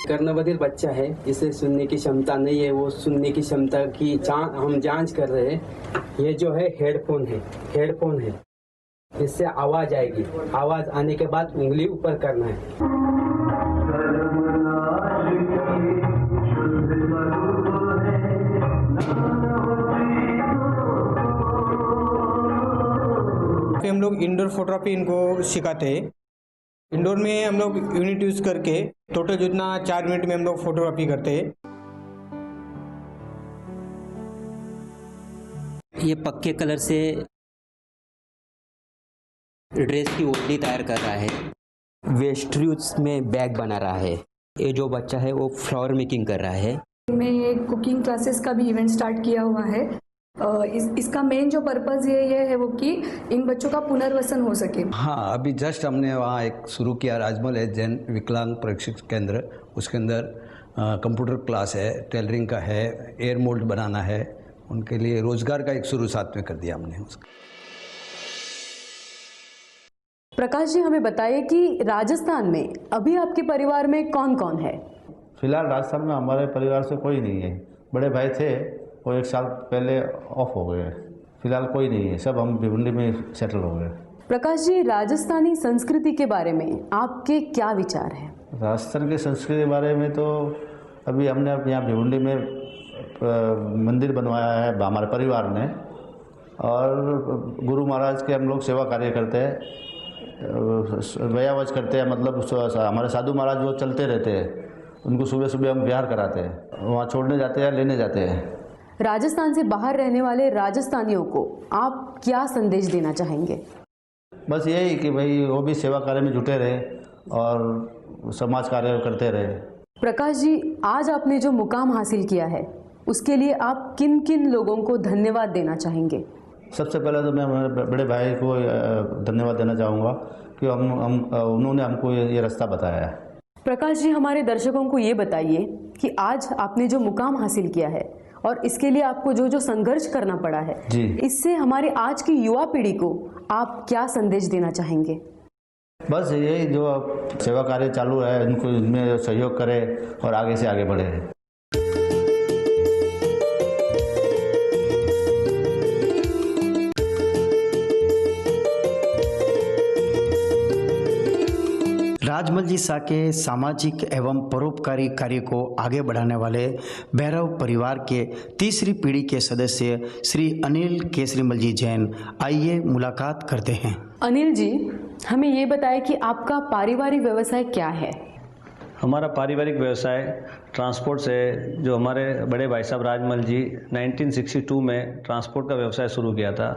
कर्णबधिर बच्चा है, इसे सुनने की क्षमता नहीं है, वो सुनने की क्षमता की हम जांच कर रहे हैं। ये जो है हेडफोन है, इससे आवाज आएगी, आवाज आने के बाद उंगली ऊपर करना है। फिर हम लोग इंडोर फोटोग्राफी इनको सिखाते हैं। इंडोर में हम लोग यूनिट यूज करके टोटल जितना 4 मिनट में हम लोग फोटोग्राफी करते हैं। ये पक्के कलर से ड्रेस की ओढ़नी तैयार कर रहा है, वेस्ट्यूज में बैग बना रहा है। ये जो बच्चा है वो फ्लावर मेकिंग कर रहा है। मैं ये कुकिंग क्लासेस का भी इवेंट स्टार्ट किया हुआ है। इसका मेन जो पर्पज़ ये है वो कि इन बच्चों का पुनर्वसन हो सके। हाँ, अभी जस्ट हमने वहाँ एक शुरू किया, राजमहल है जैन विकलांग प्रशिक्षण केंद्र। उसके अंदर कंप्यूटर क्लास है, टेलरिंग का है, एयर मोल्ड बनाना है। उनके लिए रोजगार का एक शुरू साथ में कर दिया हमने उसका। प्रकाश जी, हमें बताइए कि राजस्थान में अभी आपके परिवार में कौन कौन है? फिलहाल राजस्थान में हमारे परिवार से कोई नहीं है। बड़े भाई थे, वो 1 साल पहले ऑफ हो गए। फिलहाल कोई नहीं है, सब हम भिवंडी में सेटल हो गए। प्रकाश जी, राजस्थानी संस्कृति के बारे में आपके क्या विचार हैं? राजस्थान की संस्कृति के बारे में तो अभी हमने यहाँ भिवंडी में मंदिर बनवाया है हमारे परिवार ने, और गुरु महाराज के हम लोग सेवा कार्य करते हैं, व्यायावज करते हैं। मतलब हमारे साधु महाराज वो चलते रहते हैं, उनको सुबह सुबह हम विहार कराते हैं, वहाँ छोड़ने जाते हैं, लेने जाते हैं। राजस्थान से बाहर रहने वाले राजस्थानियों को आप क्या संदेश देना चाहेंगे? बस यही कि भाई वो भी सेवा कार्य में जुटे रहे और समाज कार्य करते रहे। प्रकाश जी, आज आपने जो मुकाम हासिल किया है उसके लिए आप किन किन लोगों को धन्यवाद देना चाहेंगे? सबसे पहले तो मैं हमारे बड़े भाई को धन्यवाद देना चाहूँगा कि उन्होंने हमको ये रास्ता बताया है। प्रकाश जी, हमारे दर्शकों को ये बताइए कि आज आपने जो मुकाम हासिल किया है और इसके लिए आपको जो जो संघर्ष करना पड़ा है जी, इससे हमारे आज की युवा पीढ़ी को आप क्या संदेश देना चाहेंगे? बस यही, जो सेवा कार्य चालू है उनको इनमें सहयोग करें और आगे से आगे बढ़े। राजमल जी शाह के सामाजिक एवं परोपकारी कार्य को आगे बढ़ाने वाले भैरव परिवार के तीसरी पीढ़ी के सदस्य श्री अनिल केसरीमल जी जैन, आइए मुलाकात करते हैं। अनिल जी, हमें ये बताएं कि आपका पारिवारिक व्यवसाय क्या है? हमारा पारिवारिक व्यवसाय ट्रांसपोर्ट से, जो हमारे बड़े भाई साहब राजमल जी 1962 में ट्रांसपोर्ट का व्यवसाय शुरू किया था।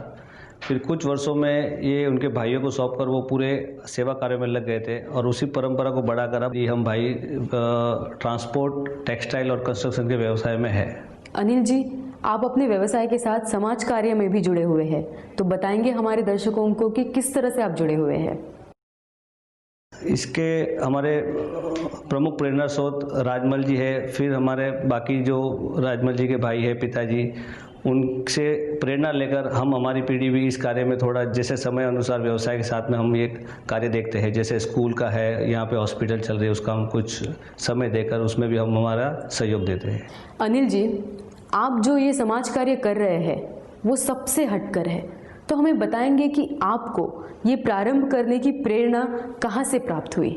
फिर कुछ वर्षों में ये उनके भाइयों को सौंप कर वो पूरे सेवा कार्य में लग गए थे, और उसी परंपरा को बढ़ाकर अब ये हम भाई ट्रांसपोर्ट, टेक्सटाइल और कंस्ट्रक्शन के व्यवसाय में है। अनिल जी, आप अपने व्यवसाय के साथ समाज कार्य में भी जुड़े हुए हैं, तो बताएंगे हमारे दर्शकों को कि किस तरह से आप जुड़े हुए हैं? इसके हमारे प्रमुख प्रेरणा स्रोत राजमल जी है। फिर हमारे बाकी जो राजमल जी के भाई है, पिताजी, उनसे प्रेरणा लेकर हम, हमारी पीढ़ी भी इस कार्य में थोड़ा, जैसे समय अनुसार व्यवसाय के साथ में हम ये कार्य देखते हैं। जैसे स्कूल का है, यहाँ पे हॉस्पिटल चल रही है, उसका हम कुछ समय देकर उसमें भी हम हमारा सहयोग देते हैं। अनिल जी, आप जो ये समाज कार्य कर रहे हैं वो सबसे हटकर है, तो हमें बताएंगे कि आपको ये प्रारंभ करने की प्रेरणा कहाँ से प्राप्त हुई?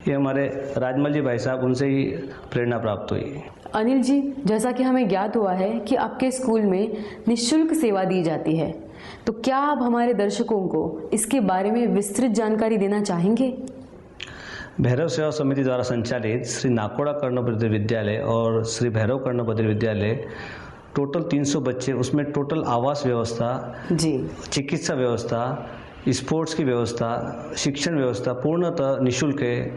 ये हमारे राजमल जी भाई साहब, उनसे ही प्रेरणा प्राप्त हुई। अनिल जी, जैसा कि हमें ज्ञात हुआ है कि आपके स्कूल में निःशुल्क सेवा दी जाती है, तो क्या आप हमारे दर्शकों को इसके बारे में विस्तृत जानकारी देना चाहेंगे? भैरव सेवा समिति द्वारा संचालित श्री नाकोड़ा कर्णबधिर विद्यालय और श्री भैरव कर्णबधिर विद्यालय, टोटल 300 बच्चे, उसमें टोटल आवास व्यवस्था जी, चिकित्सा व्यवस्था, स्पोर्ट्स की व्यवस्था, शिक्षण व्यवस्था पूर्णतः निःशुल्क है।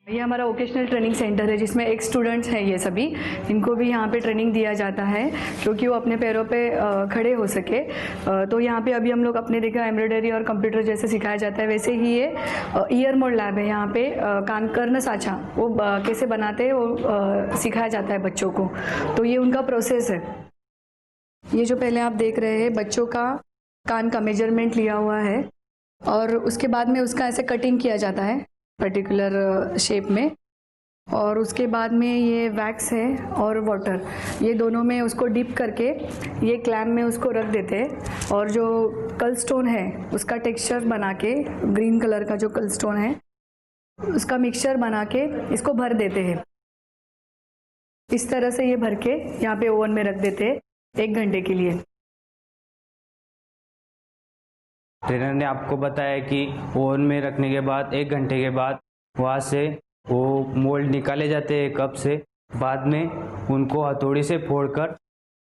ये हमारा वोकेशनल ट्रेनिंग सेंटर है जिसमें एक स्टूडेंट्स हैं ये सभी, इनको भी यहाँ पे ट्रेनिंग दिया जाता है क्योंकि वो अपने पैरों पे खड़े हो सके। तो यहाँ पे अभी हम लोग अपने देखा एम्ब्रॉयडरी और कंप्यूटर जैसे सिखाया जाता है, वैसे ही ये ईयर मोल्ड लैब है। यहाँ पे कान कर्ण साँचा वो कैसे बनाते हैं वो सिखाया जाता है बच्चों को। तो ये उनका प्रोसेस है। ये जो पहले आप देख रहे हैं बच्चों का कान का मेजरमेंट लिया हुआ है और उसके बाद में उसका ऐसे कटिंग किया जाता है पर्टिकुलर शेप में, और उसके बाद में ये वैक्स है और वाटर, ये दोनों में उसको डिप करके ये क्लैम में उसको रख देते हैं और जो कल स्टोन है उसका टेक्सचर बना के, ग्रीन कलर का जो कल स्टोन है उसका मिक्सचर बना के इसको भर देते हैं। इस तरह से ये भर के यहाँ पे ओवन में रख देते हैं 1 घंटे के लिए। ट्रेनर ने आपको बताया कि ओवन में रखने के बाद 1 घंटे के बाद वहाँ से वो मोल्ड निकाले जाते हैं कप से। बाद में उनको हथौड़ी से फोड़कर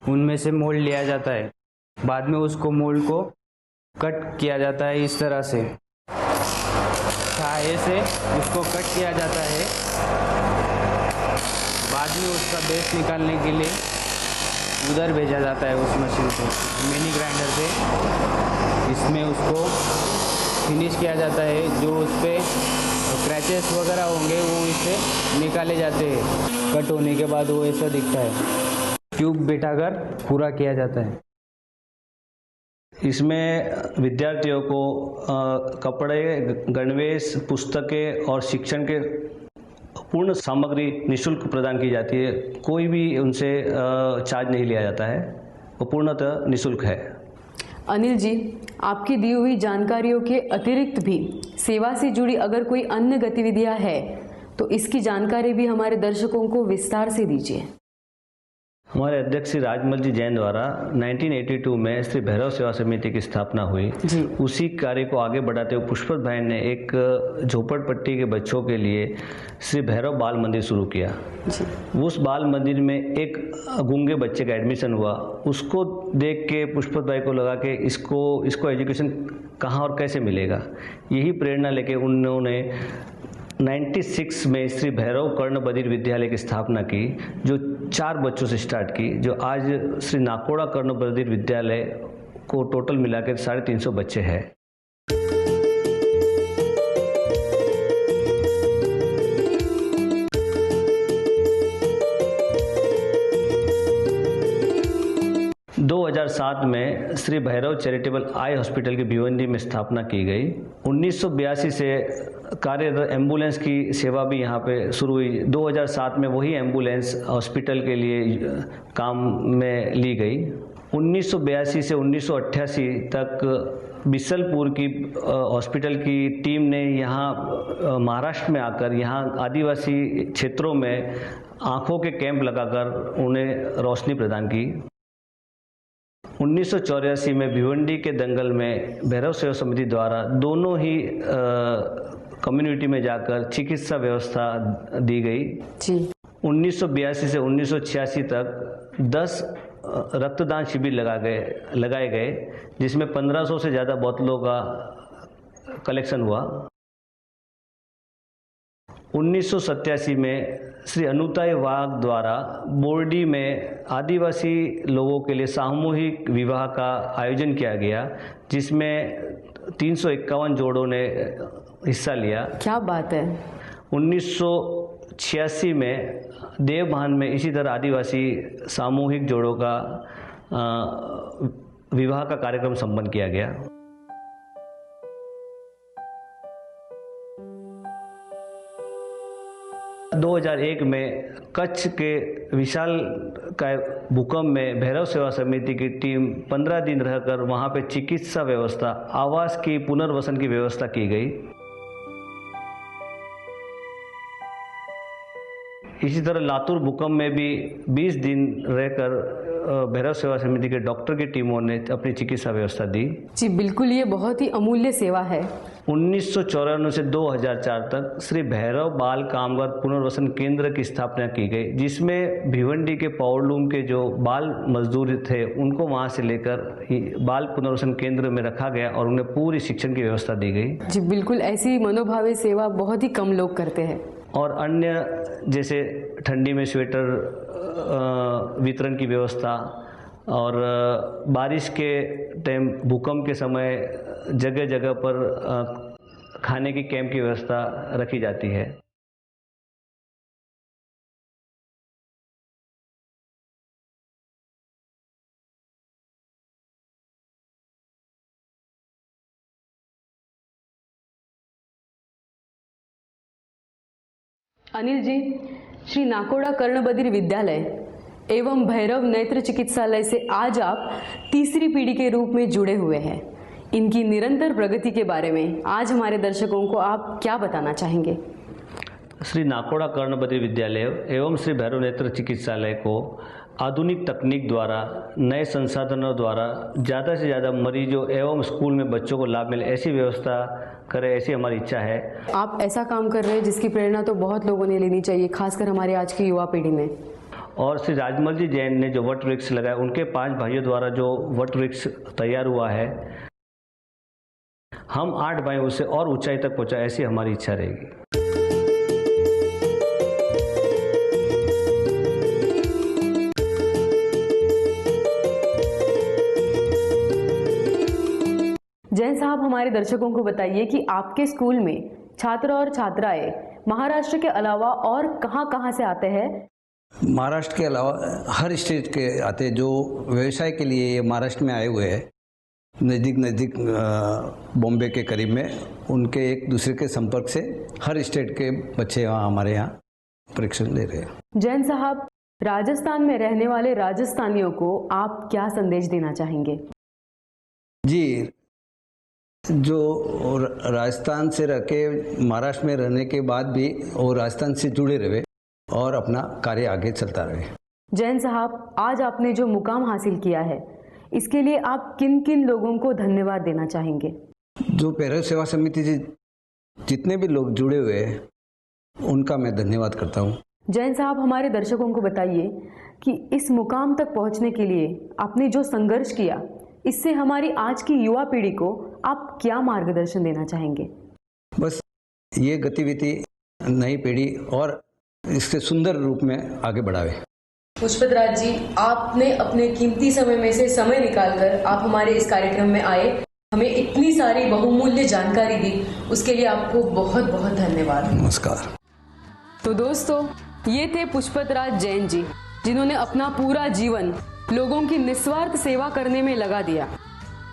उनमें से मोल्ड लिया जाता है। बाद में उसको मोल्ड को कट किया जाता है इस तरह से, छाये से उसको कट किया जाता है। बाद में उसका बेस निकालने के लिए उधर भेजा जाता है उस मशीन से, मिनी ग्राइंडर से। इसमें उसको फिनिश किया जाता है। जो उस पर क्रैचेस वगैरह होंगे वो इससे निकाले जाते हैं। कट होने के बाद वो ऐसा दिखता है। ट्यूब बिठाकर पूरा किया जाता है। इसमें विद्यार्थियों को कपड़े, गणवेश, पुस्तकें और शिक्षण के पूर्ण सामग्री निःशुल्क प्रदान की जाती है। कोई भी उनसे चार्ज नहीं लिया जाता है, वो पूर्णतः निःशुल्क है। अनिल जी, आपकी दी हुई जानकारियों के अतिरिक्त भी सेवा से जुड़ी अगर कोई अन्य गतिविधियां है तो इसकी जानकारी भी हमारे दर्शकों को विस्तार से दीजिए। हमारे अध्यक्ष श्री राजमल जी जैन द्वारा 1982 में श्री भैरव सेवा समिति की स्थापना हुई। उसी कार्य को आगे बढ़ाते हुए पुष्पत भाई ने एक झोपड़पट्टी के बच्चों के लिए श्री भैरव बाल मंदिर शुरू किया। उस बाल मंदिर में एक गूंगे बच्चे का एडमिशन हुआ। उसको देख के पुष्पत भाई को लगा कि इसको एजुकेशन कहाँ और कैसे मिलेगा। यही प्रेरणा लेके उन्होंने 96 में श्री भैरव कर्ण बधिर विद्यालय की स्थापना की, जो 4 बच्चों से स्टार्ट की, जो आज श्री नाकोड़ा कर्ण बधिर विद्यालय को टोटल मिलाकर 350 बच्चे हैं। – 2007 में Shri Bhairav charitable eye hospital की भिवंडी में स्थापना की गई। 1982 से कार्यरत एम्बुलेंस की सेवा भी यहाँ पे शुरू हुई। 2007 में वही एम्बुलेंस हॉस्पिटल के लिए काम में ली गई। 1982 से 1988 तक बिसलपुर की हॉस्पिटल की टीम ने यहाँ महाराष्ट्र में आकर यहाँ आदिवासी क्षेत्रों में आँखों के कैंप लगाकर उन्हें रोशनी प्रदान की। 1984 में भिवंडी के दंगल में भैरव सेवा समिति द्वारा दोनों ही कम्युनिटी में जाकर चिकित्सा व्यवस्था दी गई। 1982 से 1986 तक 10 रक्तदान शिविर लगाए गए, जिसमें 1500 से ज़्यादा बोतलों का कलेक्शन हुआ। 1987 में श्री अनुताई वाघ द्वारा बोर्डी में आदिवासी लोगों के लिए सामूहिक विवाह का आयोजन किया गया, जिसमें 351 जोड़ों ने हिस्सा लिया। क्या बात है। 1986 में देवभान में इसी तरह आदिवासी सामूहिक जोड़ों का विवाह का कार्यक्रम संपन्न किया गया। 2001 में कच्छ के विशाल का भूकंप में भैरव सेवा समिति की टीम 15 दिन रहकर वहां पे चिकित्सा व्यवस्था, आवास की पुनर्वसन की व्यवस्था की गई। इसी तरह लातूर भूकंप में भी 20 दिन रहकर भैरव सेवा समिति के डॉक्टर की टीमों ने अपनी चिकित्सा व्यवस्था दी। जी बिल्कुल, ये बहुत ही अमूल्य सेवा है। 1994 से 2004 तक श्री भैरव बाल कामगार पुनर्वसन केंद्र की स्थापना की गई, जिसमें भिवंडी के पावरलूम के जो बाल मजदूर थे उनको वहां से लेकर बाल पुनर्वसन केंद्र में रखा गया और उन्हें पूरी शिक्षण की व्यवस्था दी गई। जी बिल्कुल, ऐसी मनोभावी सेवा बहुत ही कम लोग करते हैं। और अन्य जैसे ठंडी में स्वेटर वितरण की व्यवस्था और बारिश के टाइम भूकंप के समय जगह जगह पर खाने की कैंप की व्यवस्था रखी जाती है। अनिल जी, श्री नाकोड़ा कर्णबधिर विद्यालय एवं भैरव नेत्र चिकित्सालय से आज आप तीसरी पीढ़ी के रूप में जुड़े हुए हैं। इनकी निरंतर प्रगति के बारे में आज हमारे दर्शकों को आप क्या बताना चाहेंगे? श्री नाकोड़ा कर्णबधिर विद्यालय एवं श्री भैरव नेत्र चिकित्सालय को आधुनिक तकनीक द्वारा, नए संसाधनों द्वारा ज़्यादा से ज़्यादा मरीजों एवं स्कूल में बच्चों को लाभ मिले ऐसी व्यवस्था करें, ऐसी हमारी इच्छा है। आप ऐसा काम कर रहे हैं जिसकी प्रेरणा तो बहुत लोगों ने लेनी चाहिए, खासकर हमारे आज की युवा पीढ़ी में। और श्री राजमल जी जैन ने जो वट वृक्ष लगाया, उनके 5 भाइयों द्वारा जो वट वृक्ष तैयार हुआ है, हम 8 भाई उसे और ऊंचाई तक पहुंचाए, ऐसी हमारी इच्छा रहेगी। जैन साहब, हमारे दर्शकों को बताइए कि आपके स्कूल में छात्र और छात्राएं महाराष्ट्र के अलावा और कहां-कहां से आते हैं? महाराष्ट्र के अलावा हर स्टेट के आते, जो व्यवसाय के लिए महाराष्ट्र में आए हुए हैं, नज़दीक बॉम्बे के करीब में, उनके एक दूसरे के संपर्क से हर स्टेट के बच्चे हमारे यहाँ परीक्षण ले रहे हैं। जैन साहब, राजस्थान में रहने वाले राजस्थानियों को आप क्या संदेश देना चाहेंगे? जी, जो राजस्थान से रह के महाराष्ट्र में रहने के बाद भी वो राजस्थान से जुड़े रहे और अपना कार्य आगे चलता रहे। जैन साहब, आज आपने जो मुकाम हासिल किया है, इसके लिए आप किन किन लोगों को धन्यवाद देना चाहेंगे? जो भैरव सेवा समिति से जितने भी लोग जुड़े हुए हैं, उनका मैं धन्यवाद करता हूँ। जैन साहब, हमारे दर्शकों को बताइए कि इस मुकाम तक पहुँचने के लिए आपने जो संघर्ष किया, इससे हमारी आज की युवा पीढ़ी को आप क्या मार्गदर्शन देना चाहेंगे? बस ये गतिविधि नई पीढ़ी और इसके सुंदर रूप में आगे बढ़ावे। पुष्पत राज जी, आपने अपने कीमती समय में से समय निकालकर आप हमारे इस कार्यक्रम में आए, हमें इतनी सारी बहुमूल्य जानकारी दी, उसके लिए आपको बहुत बहुत धन्यवाद। नमस्कार। तो दोस्तों, ये थे पुष्पत राज जैन जी, जिन्होंने अपना पूरा जीवन लोगों की निस्वार्थ सेवा करने में लगा दिया।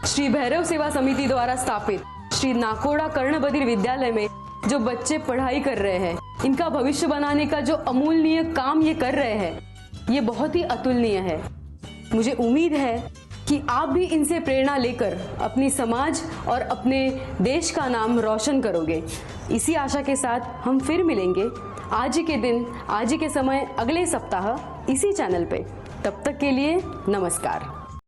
श्री भैरव सेवा समिति द्वारा स्थापित श्री नाकोड़ा कर्णबधिर विद्यालय में जो बच्चे पढ़ाई कर रहे हैं, इनका भविष्य बनाने का जो अमूल्य काम ये कर रहे हैं, ये बहुत ही अतुलनीय है। मुझे उम्मीद है कि आप भी इनसे प्रेरणा लेकर अपनी समाज और अपने देश का नाम रोशन करोगे। इसी आशा के साथ हम फिर मिलेंगे आज ही के दिन, आज ही के समय, अगले सप्ताह इसी चैनल पे। तब तक के लिए नमस्कार।